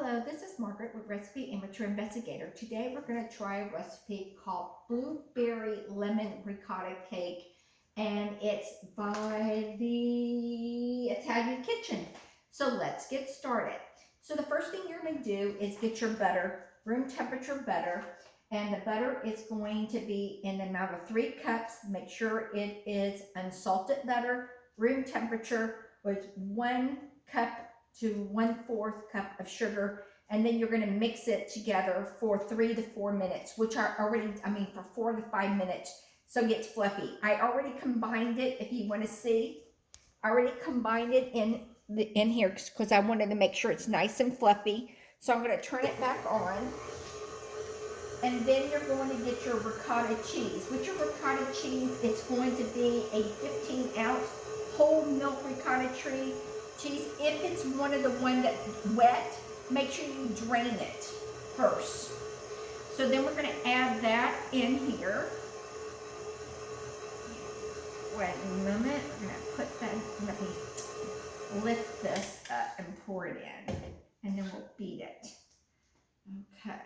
Hello, this is Margaret with Recipe Amateur Investigator. Today we're going to try a recipe called Blueberry Lemon Ricotta Cake, and it's by the Italian Kitchen. So let's get started. So the first thing you're going to do is get your butter, room temperature butter, and the butter is going to be in the amount of 3 cups. Make sure it is unsalted butter, room temperature, with 1 cup to 1/4 cup of sugar, and then you're going to mix it together for 3 to 4 minutes, which are already, for 4 to 5 minutes, so it gets fluffy. I already combined it. If you want to see, I already combined it in here because I wanted to make sure it's nice and fluffy. So I'm going to turn it back on, and then you're going to get your ricotta cheese. With your ricotta cheese, it's going to be a 15-ounce whole milk ricotta cheese. If it's one of the one that's wet, make sure you drain it first. So then we're going to add that in here. Wait a moment. We're going to put that, let me lift this up and pour it in, and then we'll beat it. Okay.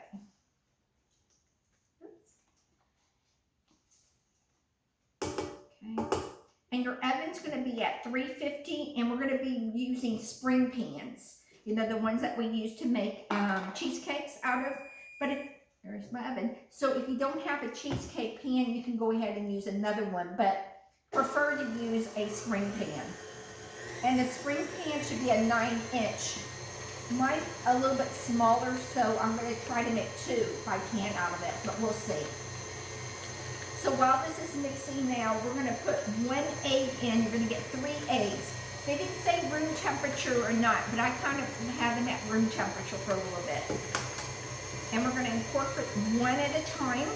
Okay. And your oven's going to be at 350, and we're going to be using spring pans. You know, the ones that we use to make cheesecakes out of. But there's my oven. So if you don't have a cheesecake pan, you can go ahead and use another one. But prefer to use a spring pan. And the spring pan should be a 9-inch. Mine's a little bit smaller, so I'm going to try to make 2 if I can out of it. But we'll see. So while this is mixing now, we're going to put 1 egg in. You're going to get 3 eggs. They didn't say room temperature or not, but I kind of have them at room temperature for a little bit. And we're going to incorporate 1 at a time.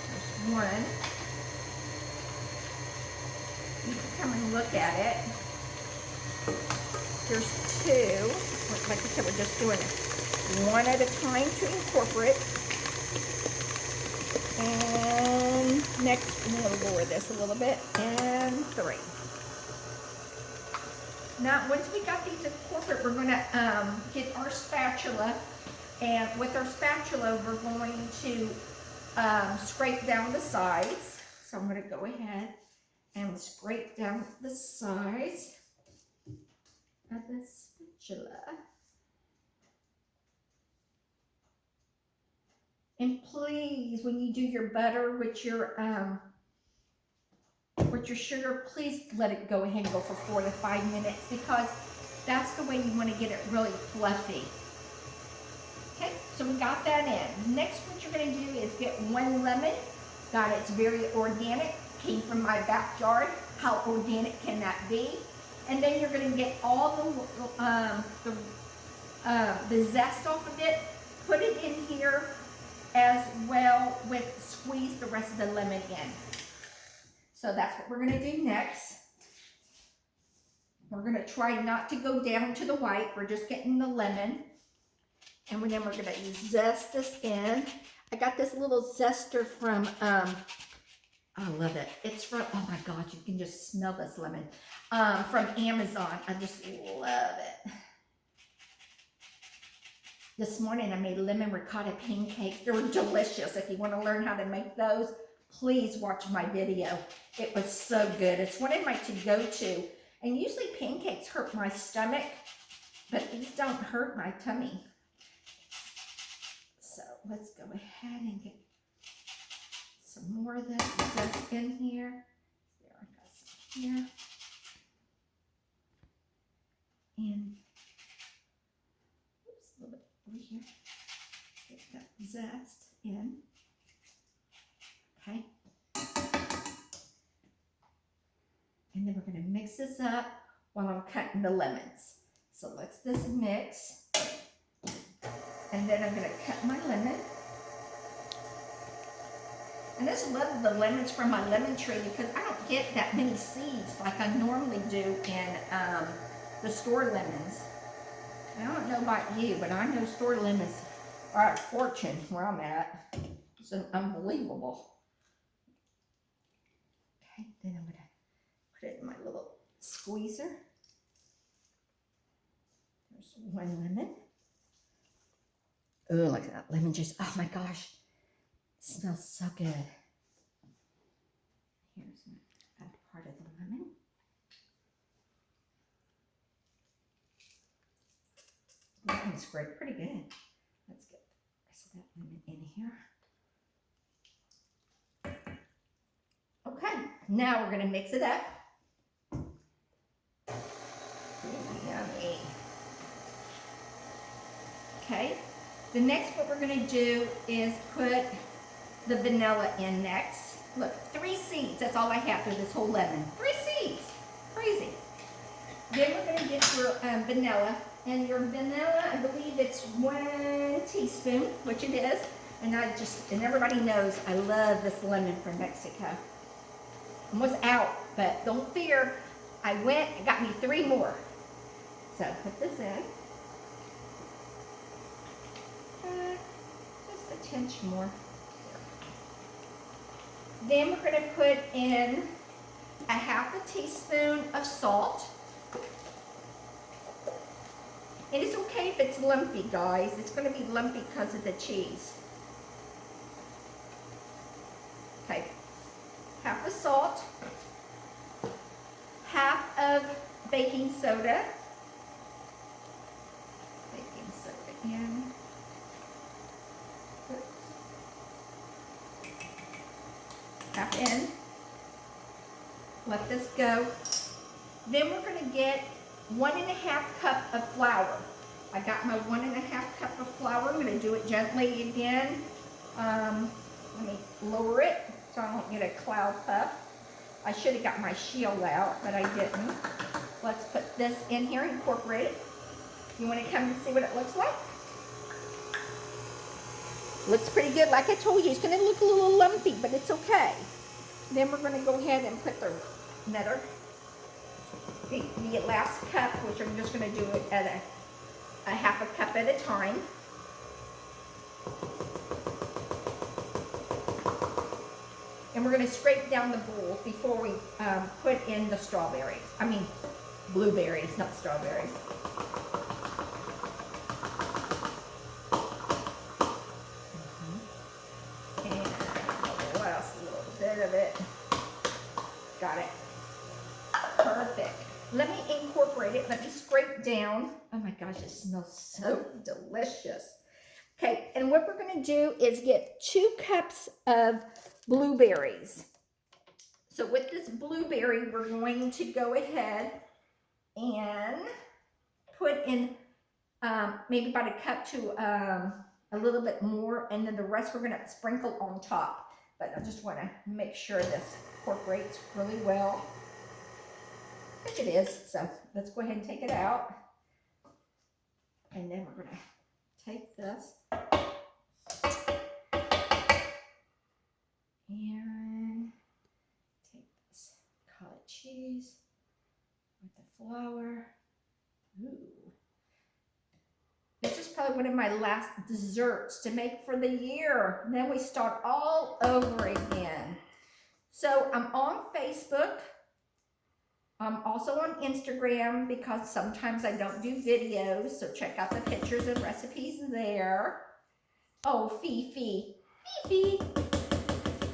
There's 1. You can come and look at it. There's 2. Like I said, we're just doing it 1 at a time to incorporate. And next, I'm going to lower this a little bit, and 3. Now, once we got these incorporated, we're going to get our spatula, and with our spatula, we're going to scrape down the sides. So I'm going to go ahead and scrape down the sides of the spatula. And please, when you do your butter with your sugar, please let it go ahead and go for 4 to 5 minutes, because that's the way you want to get it really fluffy. Okay, so we got that in. Next, what you're going to do is get 1 lemon. Got it, it's very organic, came from my backyard. How organic can that be? And then you're going to get all the zest off of it, put it in here, as well with squeeze the rest of the lemon in. So that's what we're going to do next. We're going to try not to go down to the white. We're just getting the lemon. And then we're going to zest this in. I got this little zester from, I love it. It's from, oh my God, you can just smell this lemon. From Amazon. I just love it. This morning I made lemon ricotta pancakes. They were delicious. If you want to learn how to make those, please watch my video. It was so good. It's one of my to-go-to. And usually pancakes hurt my stomach, but these don't hurt my tummy. So let's go ahead and get some more of this zest in here. There, I got some here. And oops, a little bit over here. Get that zest in. Okay. And then we're going to mix this up while I'm cutting the lemons. So let's just mix. And then I'm going to cut my lemon. And I just love the lemons from my lemon tree, because I don't get that many seeds like I normally do in the store lemons. I don't know about you, but I know store lemons are a fortune where I'm at. It's unbelievable. Okay, then I'm going to put it in my little squeezer. There's There's one lemon. Oh, look at that lemon juice. Oh my gosh. It smells so good. Here's a part of the lemon. That one's great, pretty good. Let's get the rest of that lemon in here. Okay, now we're gonna mix it up. Yummy. Okay, the next what we're gonna do is put the vanilla in next. Look, 3 seeds, that's all I have for this whole lemon. 3 seeds, crazy. Then we're gonna get your vanilla. And your vanilla, I believe it's 1 teaspoon, which it is. And everybody knows I love this lemon from Mexico. Almost out, but don't fear. I went and got me 3 more. So put this in. Just a tinge more. Then we're gonna put in a 1/2 teaspoon of salt. And it's okay if it's lumpy, guys. It's going to be lumpy because of the cheese. Okay, 1/2 of salt, 1/2 of baking soda. Baking soda in. Oops. 1/2 in. Let this go. Then we're going to get 1½ cup of flour. I got my 1½ cup of flour. I'm going to do it gently again. Let me lower it so I don't get a cloud puff. I should have got my shield out, but I didn't. Let's put this in here, incorporate it. You want to come and see what it looks like? Looks pretty good. Like I told you, it's going to look a little lumpy, but it's okay. Then we're going to go ahead and put the last cup, which I'm just going to do it at a 1/2 cup at a time. And we're going to scrape down the bowl before we put in the strawberries. I mean, blueberries, not strawberries. And the last little bit of it. Got it. Perfect. Let me incorporate it. Let me scrape down. Oh my gosh, it smells so delicious. Okay, and what we're going to do is get 2 cups of blueberries. So with this blueberry, we're going to go ahead and put in maybe about 1 cup to a little bit more, and then the rest we're going to sprinkle on top. But I just want to make sure this incorporates really well. I think it is, so let's go ahead and take it out. And then we're going to take this and take this cottage cheese with the flour. Ooh. This is probably one of my last desserts to make for the year. And then we start all over again. So I'm on Facebook. I'm also on Instagram because sometimes I don't do videos, so check out the pictures and recipes there. Oh, Fifi. Fifi.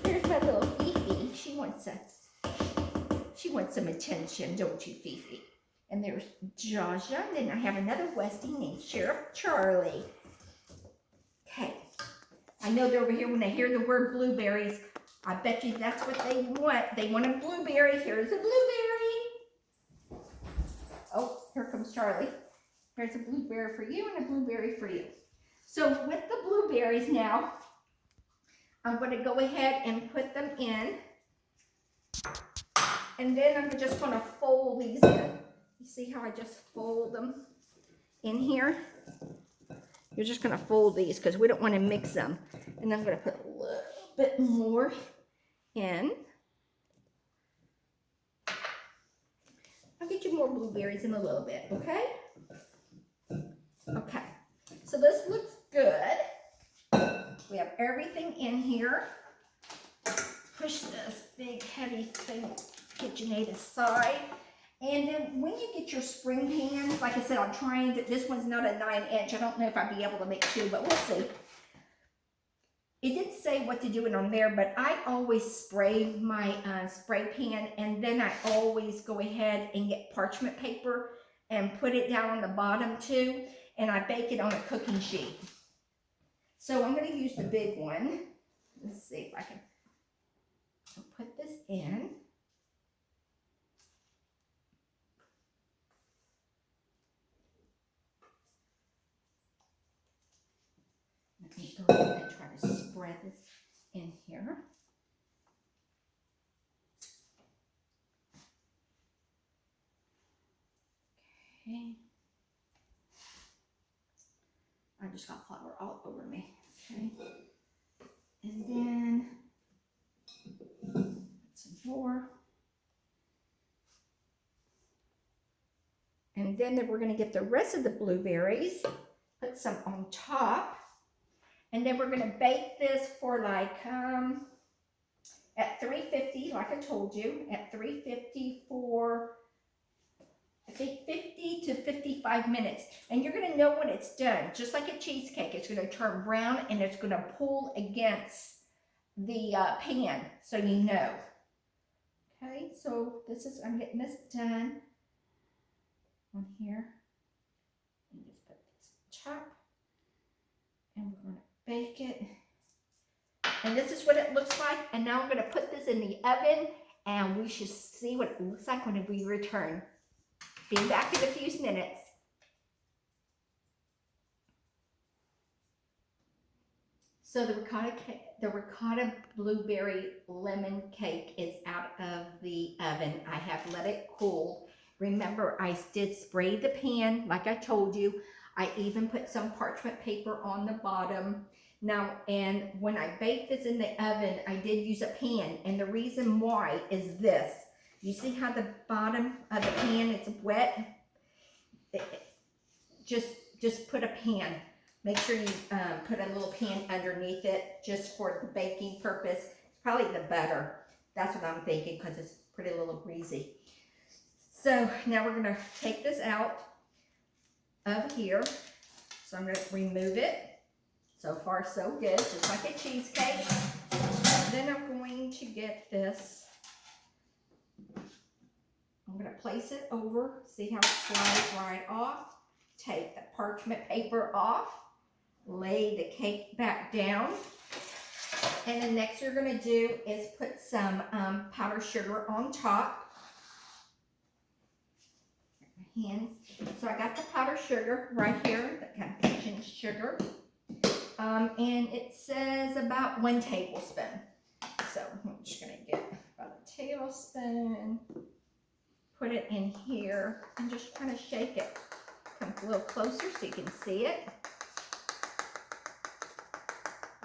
There's my little Fifi. She wants some attention, don't you, Fifi? And there's Jaja, and then I have another Westie named Sheriff Charlie. Okay. I know they're over here when they hear the word blueberries. I bet you that's what they want. They want a blueberry. Here's a blueberry. Oh, here comes Charlie. There's a blueberry for you and a blueberry for you. So with the blueberries now, I'm going to go ahead and put them in. And then I'm just going to fold these in. You see how I just fold them in here? You're just going to fold these because we don't want to mix them. And I'm going to put a little bit more in. I'll get you more blueberries in a little bit, okay? Okay, so this looks good. We have everything in here. Push this big heavy thing KitchenAid aside. And then when you get your spring pans, like I said, I'm trying to, this one's not a 9-inch. I don't know if I'd be able to make 2, but we'll see. It did say what to do it on there, but I always spray my spray pan, and then I always go ahead and get parchment paper and put it down on the bottom too, and I bake it on a cooking sheet. So I'm going to use the big one. Let's see if I can put this in. Let me go ahead and try to spread this in here. Okay. I just got flour all over me. Okay. And then put some more. And then we're going to get the rest of the blueberries, put some on top. And then we're going to bake this for like, at 350, like I told you, at 350 for, I think 50 to 55 minutes. And you're going to know when it's done. Just like a cheesecake, it's going to turn brown and it's going to pull against the pan, so you know. Okay, so this is, I'm getting this done on here. And just put this top. And we're going to bake it. And this is what it looks like. And now I'm going to put this in the oven, and we should see what it looks like when we return. Be back in a few minutes. So the ricotta blueberry lemon cake is out of the oven. I have let it cool. Remember, I did spray the pan like I told you. I even put some parchment paper on the bottom. Now, and when I baked this in the oven, I did use a pan. And the reason why is this. You see how the bottom of the pan is wet? Just put a pan. Make sure you put a little pan underneath it just for the baking purpose. It's probably the better. That's what I'm thinking because it's pretty little greasy. So now we're going to take this out of here. So I'm going to remove it. So far so good, just like a cheesecake. Then I'm going to get this. I'm going to place it over. See how it slides right off. Take the parchment paper off. Lay the cake back down. And then next you're going to do is put some powdered sugar on top. Hands. So I got the powdered sugar right here, that kind of kitchen sugar. And it says about 1 tablespoon. So I'm just going to get about a tablespoon, put it in here, and just kind of shake it. Come a little closer so you can see it.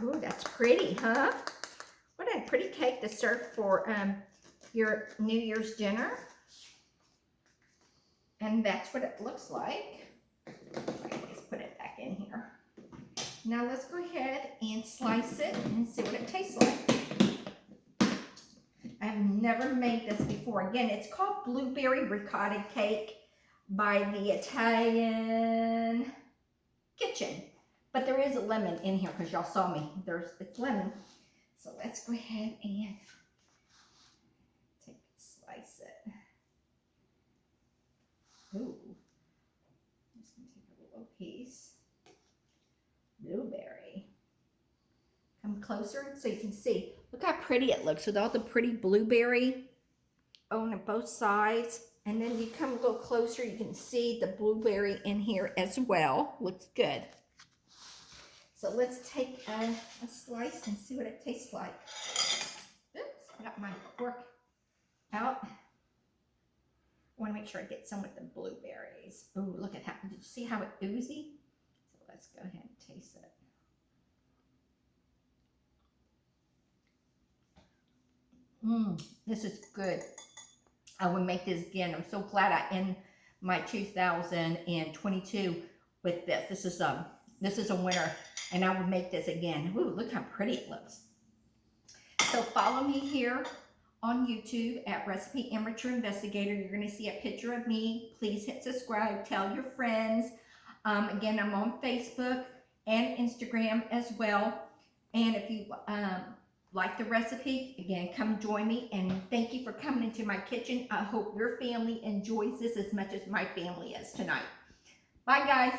Ooh, that's pretty, huh? What a pretty cake to serve for your New Year's dinner. And that's what it looks like. Let's put it back in here. Now let's go ahead and slice it and see what it tastes like. I've never made this before. Again, it's called Blueberry Ricotta Cake by the Italian Kitchen. But there is a lemon in here because y'all saw me. It's lemon. So let's go ahead and slice it. Ooh. I'm just going to take a little piece. Blueberry. Come closer so you can see. Look how pretty it looks with all the pretty blueberry on both sides. And then you come a little closer, you can see the blueberry in here as well. Looks good. So let's take a slice and see what it tastes like. Oops, I got my fork out. I want to make sure I get some with the blueberries. Ooh, look at how, did you see how it oozy? So let's go ahead and taste it. This is good. I would make this again. I'm so glad I end my 2022 with this. This is a winner, and I would make this again. Ooh, look how pretty it looks. So follow me here on YouTube at Recipe Amateur Investigator. You're going to see a picture of me. Please hit subscribe. Tell your friends. Again, I'm on Facebook and Instagram as well. And if you like the recipe, again, come join me. And thank you for coming into my kitchen. I hope your family enjoys this as much as my family is tonight. Bye, guys.